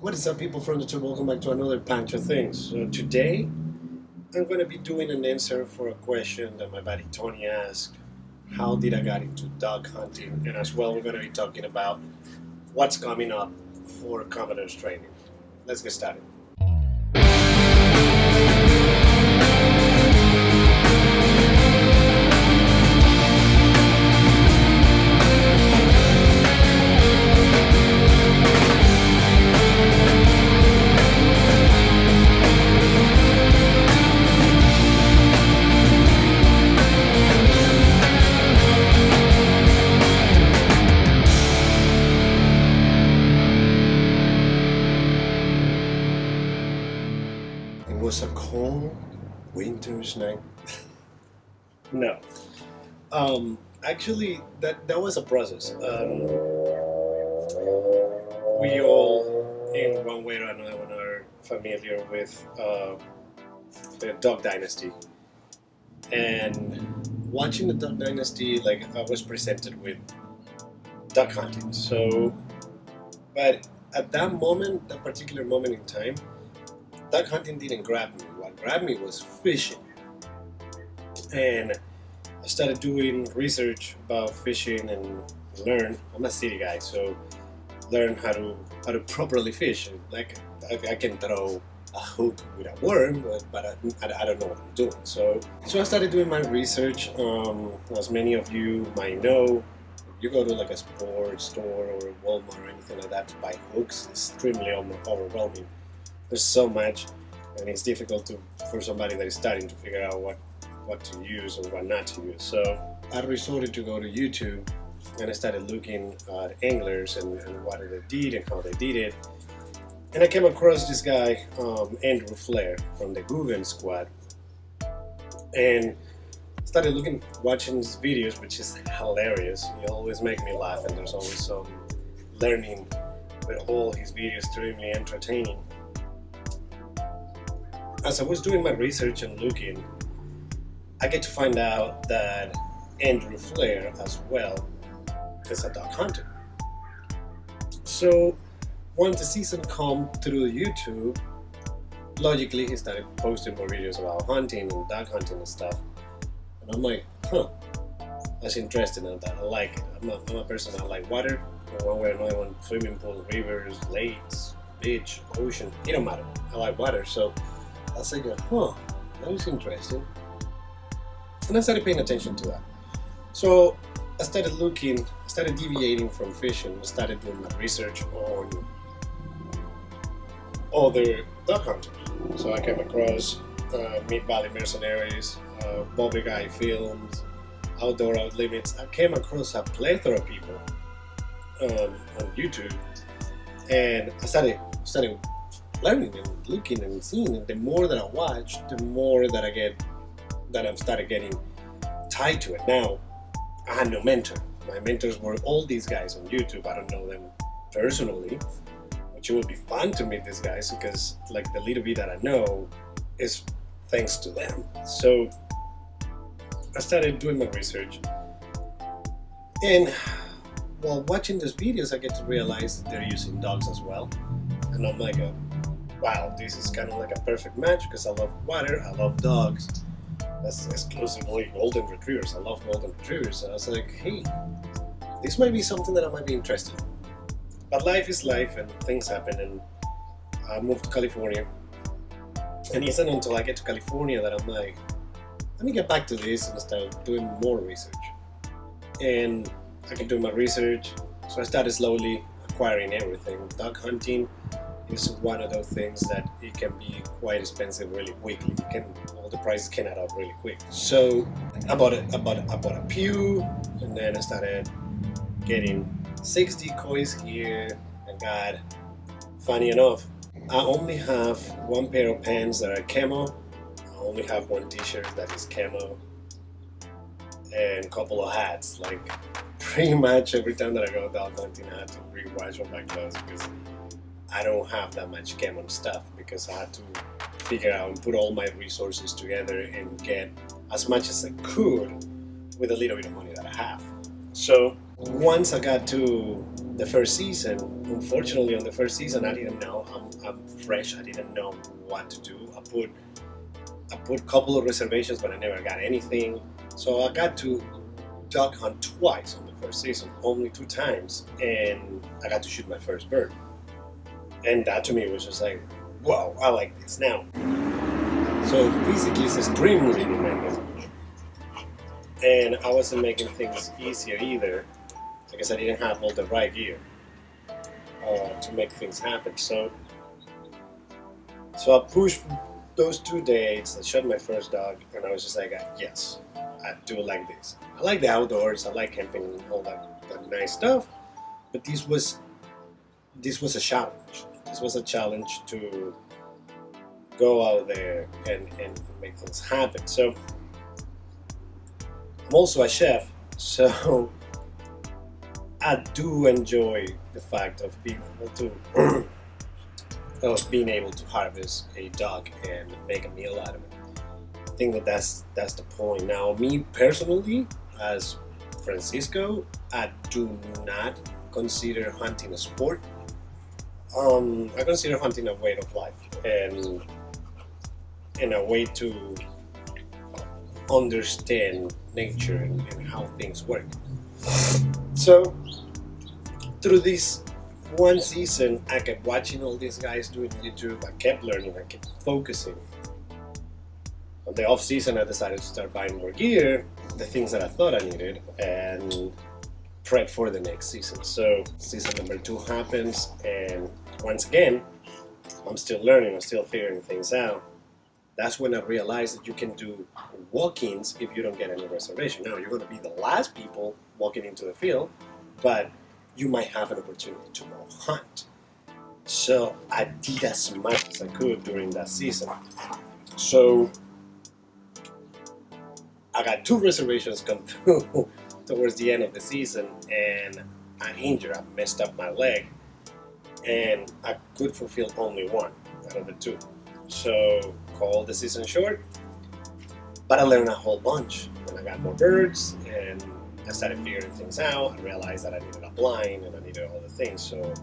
What is up, people from the YouTube? Welcome back to another Pancho Things. So today I'm going to be doing an answer for a question that my buddy Tony asked. How did I get into dog hunting? And as well, we're going to be talking about what's coming up for Cremators training. Let's get started. It was a cold winter's night. No. Actually, that was a process. We all, in one way or another, are familiar with the Dog Dynasty. And watching the Dog Dynasty, like, I was presented with duck hunting. So, but at that moment, that particular moment in time, duck hunting didn't grab me. What grabbed me was fishing. And I started doing research about fishing and learn. I'm a city guy, so learn how to properly fish. Like, I can throw a hook with a worm, but I don't know what I'm doing. So I started doing my research. As many of you might know, if you go to like a sports store or a Walmart or anything like that to buy hooks, it's extremely overwhelming. There's so much, and it's difficult for somebody that is starting to figure out what to use and what not to use. So I resorted to go to YouTube, and I started looking at anglers and what they did and how they did it. And I came across this guy, Andrew Flair from the Google Squad, and started watching his videos, which is hilarious. He always makes me laugh, and there's always some learning with all his videos, extremely entertaining. As I was doing my research and looking, I get to find out that Andrew Flair as well is a dog hunter. So once the season come through YouTube, logically he started posting more videos about hunting and dog hunting and stuff. And I'm like, that's interesting, and I like it. I'm a person that like water, or one way or another, swimming pool, rivers, lakes, beach, ocean, it don't matter. I like water, so I was like, that was interesting. And I started paying attention to that. So I started looking, I started deviating from fishing, I started doing my research on other dog hunters. So I came across Mid-Valley Mercenaries, Bobby Guy Films, Outdoor Out Limits. I came across a plethora of people on YouTube, and I started learning and looking and seeing. And the more that I watch, the more that I started getting tied to it. Now, I had no mentor. My mentors were all these guys on YouTube. I don't know them personally, which it would be fun to meet these guys, because like the little bit that I know is thanks to them. So I started doing my research, and while watching these videos, I get to realize that they're using dogs as well. And I'm like, wow, this is kind of like a perfect match, because I love water, I love dogs. That's exclusively golden retrievers. I love golden retrievers. So I was like, hey, this might be something that I might be interested in. But life is life, and things happen, and I moved to California. And it isn't until I get to California that I'm like, let me get back to this and start doing more research. And I can do my research, so I started slowly acquiring everything. Dog hunting is one of those things that it can be quite expensive really quickly. All the prices can add up really quick. So I bought a pew, and then I started getting 6 decoys here. And God, funny enough, I only have one pair of pants that are camo. I only have one t-shirt that is camo, and a couple of hats. Like, pretty much every time that I go dog hunting, I have to rewash all my clothes, because I don't have that much camo stuff, because I had to figure out and put all my resources together and get as much as I could with a little bit of money that I have. So once I got to the first season, unfortunately on the first season I didn't know. I'm fresh, I didn't know what to do. I put a couple of reservations, but I never got anything. So I got to duck hunt twice on the first season, only 2 times, and I got to shoot my first bird. And that to me was just like, wow, I like this now. So physically it's extremely demanding. And I wasn't making things easier either, because I didn't have all the right gear to make things happen. So I pushed those 2 dates, I shot my first dog, and I was just like, yes, I do like this. I like the outdoors, I like camping and all that nice stuff, but this was a challenge. This was a challenge to go out there and make things happen. So I'm also a chef, so I do enjoy the fact of being able to harvest a dog and make a meal out of it. I think that's the point. Now, me personally, as Francisco, I do not consider hunting a sport. I consider hunting a way of life and a way to understand nature and how things work. So through this one season, I kept watching all these guys doing YouTube. I kept learning, I kept focusing. On the off season, I decided to start buying more gear, the things that I thought I needed, and prep for the next season. So season number 2 happens, and once again, I'm still learning, I'm still figuring things out. That's when I realized that you can do walk-ins if you don't get any reservation. Now, you're going to be the last people walking into the field, but you might have an opportunity to go hunt. So I did as much as I could during that season. So I got 2 reservations come through towards the end of the season, and I injured, I messed up my leg, and I could fulfill only 1 out of the 2. So called the season short, but I learned a whole bunch, and I got more birds, and I started figuring things out. I realized that I needed a blind and I needed all the things. So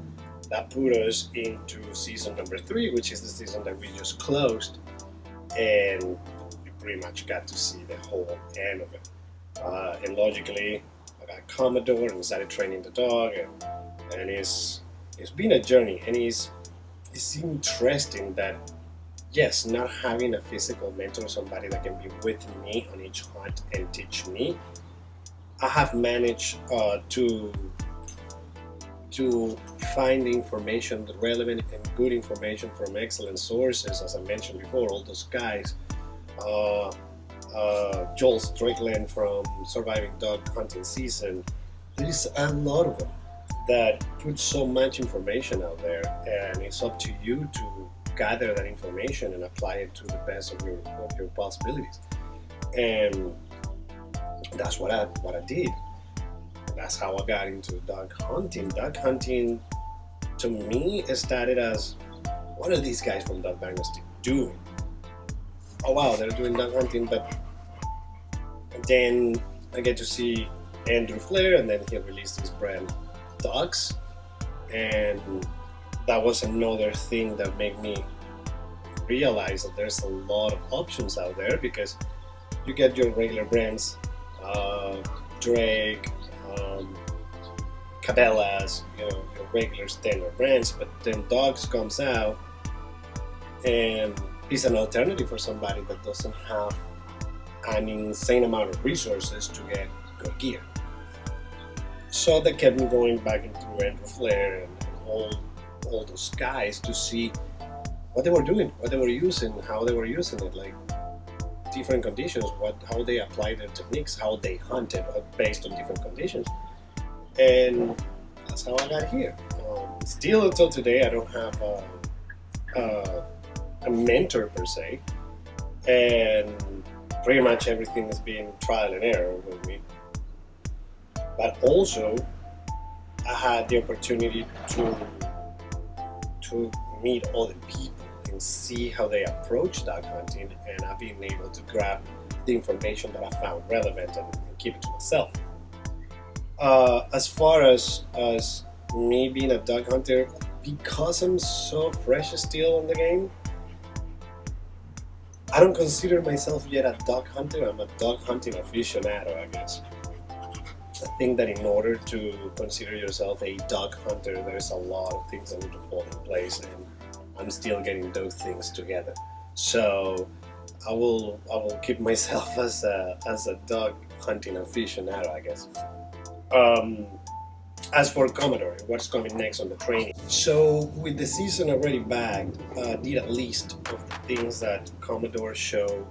that put us into season number 3, which is the season that we just closed, and we pretty much got to see the whole end of it. And logically, I got Commodore and started training the dog, and it's been a journey, and it's interesting that, yes, not having a physical mentor, somebody that can be with me on each hunt and teach me, I have managed to find the information, the relevant and good information from excellent sources, as I mentioned before, all those guys, Joel Strickland from Surviving Dog Hunting Season. There's a lot of them that put so much information out there, and it's up to you to gather that information and apply it to the best of your possibilities. And that's what I did. That's how I got into dog hunting. Dog hunting, to me, it started as, what are these guys from Dog Dynasty doing? Oh wow, they're doing dog hunting. But then I get to see Andrew Flair, and then he released his brand Dogs, and that was another thing that made me realize that there's a lot of options out there, because you get your regular brands, Drake, Cabela's, your regular standard brands, but then Dogs comes out and is an alternative for somebody that doesn't have an insane amount of resources to get good gear. So they kept me going back into Andrew Flair and all those guys to see what they were doing, what they were using, how they were using it, like different conditions, how they applied their techniques, how they hunted based on different conditions. And that's how I got here. Still until today, I don't have a mentor per se, and pretty much everything has been trial and error with me. But also, I had the opportunity to meet other people and see how they approach dog hunting, and I've been able to grab the information that I found relevant and keep it to myself. As far as me being a dog hunter, because I'm so fresh still in the game, I don't consider myself yet a dog hunter. I'm a dog hunting aficionado, I guess. I think that in order to consider yourself a dog hunter, there's a lot of things that need to fall in place, and I'm still getting those things together. So I will keep myself as a dog hunting aficionado, I guess. As for Commodore, what's coming next on the training? So with the season already bagged, did a list of the things that Commodore showed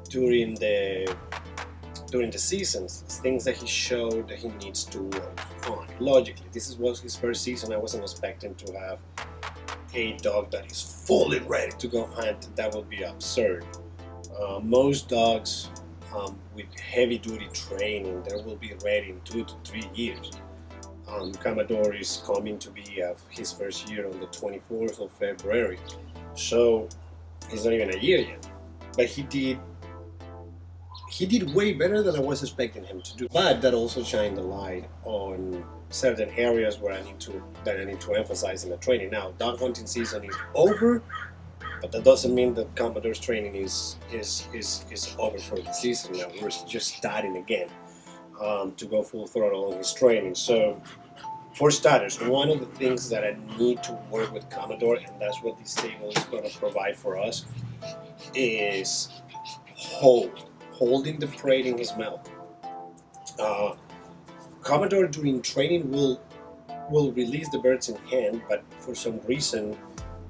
during the seasons, things that he showed that he needs to work on. Logically, this was his first season. I wasn't expecting to have a dog that is fully ready to go hunt. That would be absurd. Most dogs with heavy-duty training, they will be ready in 2 to 3 years. Commodore is coming to be his first year on the 24th of February, so he's not even a year yet. But he did way better than I was expecting him to do. But that also shined a light on certain areas where I need to emphasize in the training. Now, dog hunting season is over, but that doesn't mean that Commodore's training is over for the season. Now we're just starting again to go full throttle on his training. So, for starters, one of the things that I need to work with Commodore, and that's what this table is going to provide for us, is holding the prey in his mouth. Commodore during training will release the birds in hand, but for some reason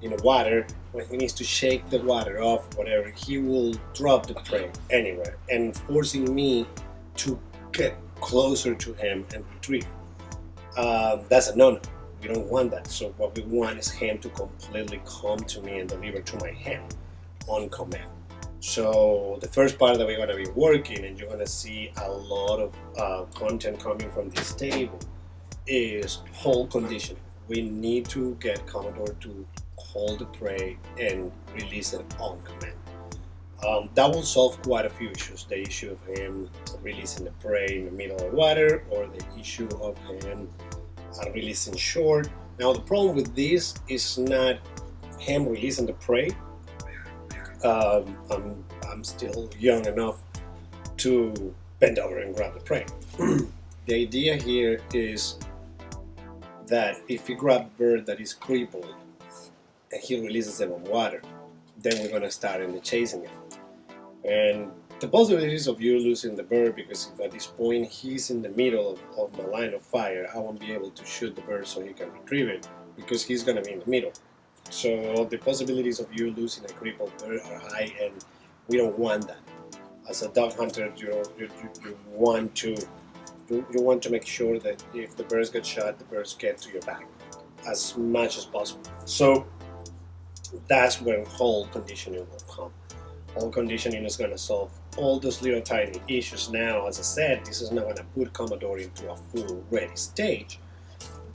in the water, when he needs to shake the water off, whatever, he will drop the prey anywhere, and forcing me to get closer to him and retrieve. That's a no-no. We don't want that. So what we want is him to completely come to me and deliver to my hand on command. So the first part that we're going to be working, and you're going to see a lot of content coming from this table, is hold conditioning. We need to get Commodore to hold the prey and release it on command. That will solve quite a few issues. The issue of him releasing the prey in the middle of the water, or the issue of him releasing short. Now the problem with this is not him releasing the prey. I'm still young enough to bend over and grab the prey. The idea here is that if you grab a bird that is crippled and he releases them on water, then we're going to start in the chasing game. And the possibilities of you losing the bird, because if at this point he's in the middle of my line of fire, I won't be able to shoot the bird so he can retrieve it, because he's going to be in the middle. So the possibilities of you losing a crippled bird are high, and we don't want that. As a dog hunter, you want to make sure that if the birds get shot, the birds get to your back as much as possible. So that's when hold conditioning will come. Hold conditioning is going to solve all those little tiny issues. Now, as I said, this is not going to put Commodore into a full ready stage,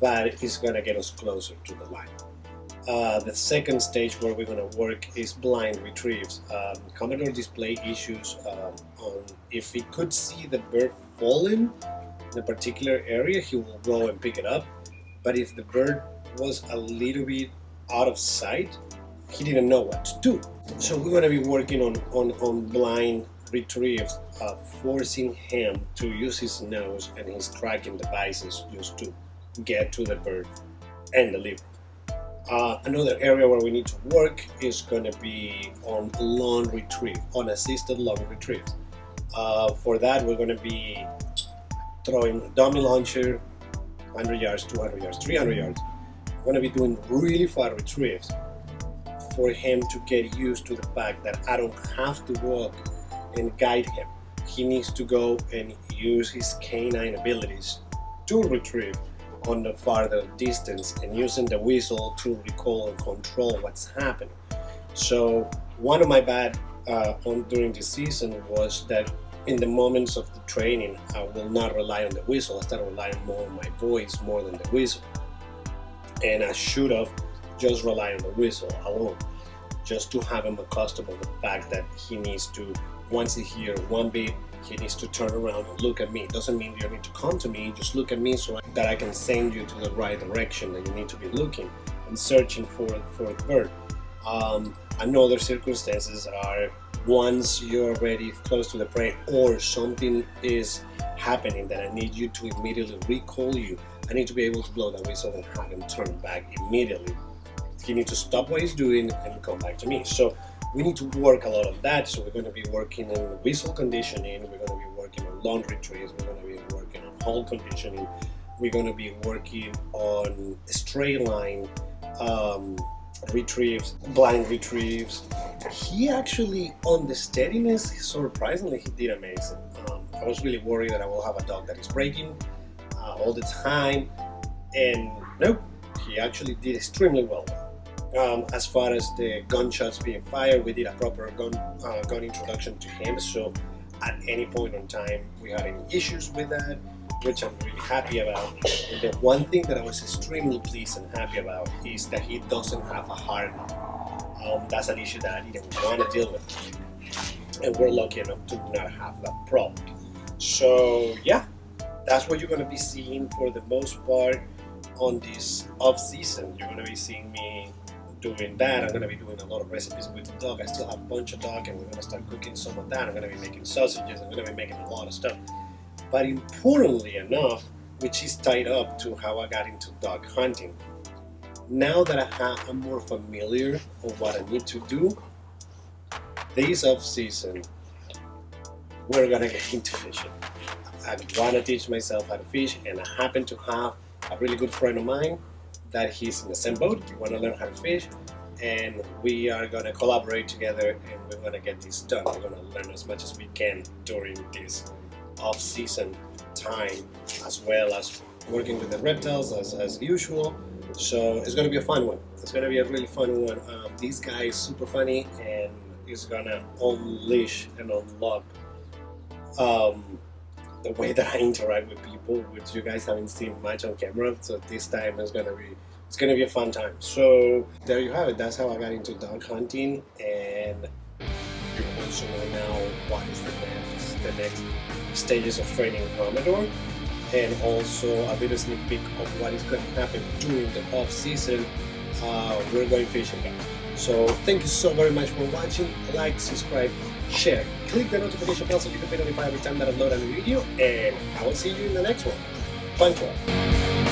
but it's going to get us closer to the line. The second stage where we're going to work is blind retrieves. Commodore display issues on if he could see the bird falling in a particular area, he will go and pick it up. But if the bird was a little bit out of sight, he didn't know what to do. So we're going to be working on blind retrieves, forcing him to use his nose and his tracking devices just to get to the bird and deliver. Another area where we need to work is going to be on long retrieve, on assisted long retrieve. For that, we're going to be throwing a dummy launcher, 100 yards, 200 yards, 300 yards. We're going to be doing really far retrieves for him to get used to the fact that I don't have to walk and guide him. He needs to go and use his canine abilities to retrieve on the farther distance, and using the whistle to recall and control what's happening. So one of my bad during this season was that in the moments of the training, I will not rely on the whistle. I started relying more on my voice more than the whistle. And I should have just relied on the whistle alone, just to have him accustomed to the fact that he needs to once he hears one beat, he needs to turn around and look at me. It doesn't mean you need to come to me, just look at me so that I can send you to the right direction that you need to be looking and searching for the bird. Another circumstances are once you're already close to the prey or something is happening that I need you to immediately recall you. I need to be able to blow that whistle and have him turn back immediately. He needs to stop what he's doing and come back to me. So we need to work a lot of that. So we're going to be working on whistle conditioning, we're going to be working on long retrieves, we're going to be working on hold conditioning, we're going to be working on straight line retrieves, blind retrieves. He actually, on the steadiness, surprisingly, he did amazing. I was really worried that I will have a dog that is breaking all the time, and nope, he actually did extremely well. As far as the gunshots being fired, we did a proper gun introduction to him, so at any point in time we had any issues with that, which I'm really happy about. And the one thing that I was extremely pleased and happy about is that he doesn't have a hard knock. That's an issue that I didn't want to deal with, and we're lucky enough to not have that problem. So yeah, that's what you're going to be seeing for the most part on this off season. You're going to be seeing me doing that. I'm going to be doing a lot of recipes with the dog. I still have a bunch of dog, and we're going to start cooking some of that. I'm going to be making sausages. I'm going to be making a lot of stuff. But importantly enough, which is tied up to how I got into dog hunting, now that I'm more familiar with what I need to do, this off season, we're going to get into fishing. I want to teach myself how to fish, and I happen to have a really good friend of mine that he's in the same boat. We want to learn how to fish, and we are going to collaborate together, and we're going to get this done. We're going to learn as much as we can during this off-season time, as well as working with the reptiles as usual. So it's going to be a fun one. It's going to be a really fun one. This guy is super funny, and he's going to unleash and unlock the way that I interact with people, which you guys haven't seen much on camera. So this time it's gonna be a fun time. So there you have it. That's how I got into dog hunting, and you also know now what is the next stages of training Commodore, and also a little sneak peek of what is going to happen during the off season. We're going fishing now. So thank you so very much for watching. Like, subscribe, share, click the notification bell so you can be notified every time that I upload a new video, and I will see you in the next one. Pancho.